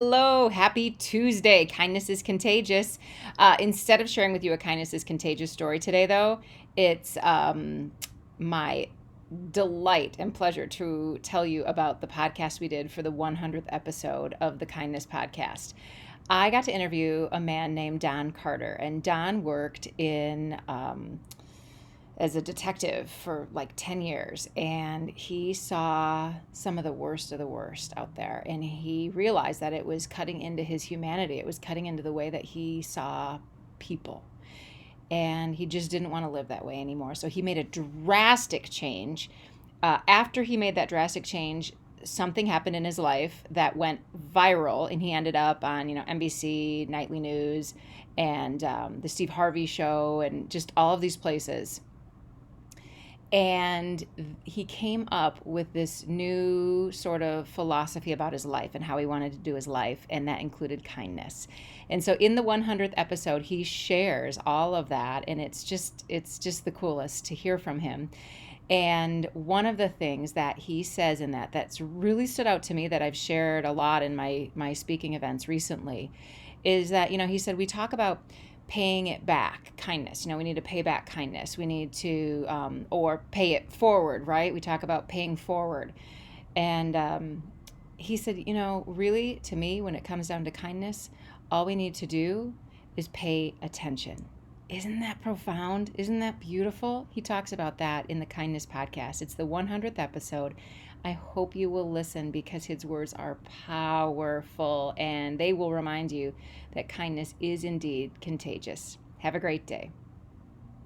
Hello, happy Tuesday. Kindness is contagious. Instead of sharing with you a kindness is contagious story today, though, it's my delight and pleasure to tell you about the podcast we did for the 100th episode of the Kindness Podcast. I got to interview a man named Don Carter, and Don worked in as a detective for like 10 years, and he saw some of the worst out there, and he realized that it was cutting into his humanity. It was cutting into the way that he saw people, and he just didn't want to live that way anymore. So he made a drastic change. After he made that drastic change, something happened in his life that went viral, and he ended up on NBC nightly news and the Steve Harvey show and just all of these places. And he came up with this new sort of philosophy about his life and how he wanted to do his life, and that included kindness. And so in the 100th episode, he shares all of that, and it's just the coolest to hear from him. And one of the things that he says in that's really stood out to me, that I've shared a lot in my speaking events recently, is that he said we talk about paying it back, kindness. We need to pay back kindness. We need to or pay it forward, right? We talk about paying forward. And he said, really, to me, when it comes down to kindness, all we need to do is pay attention. Isn't that profound? Isn't that beautiful? He talks about that in the Kindness Podcast. It's the 100th episode. I hope you will listen, because his words are powerful, and they will remind you that kindness is indeed contagious. Have a great day.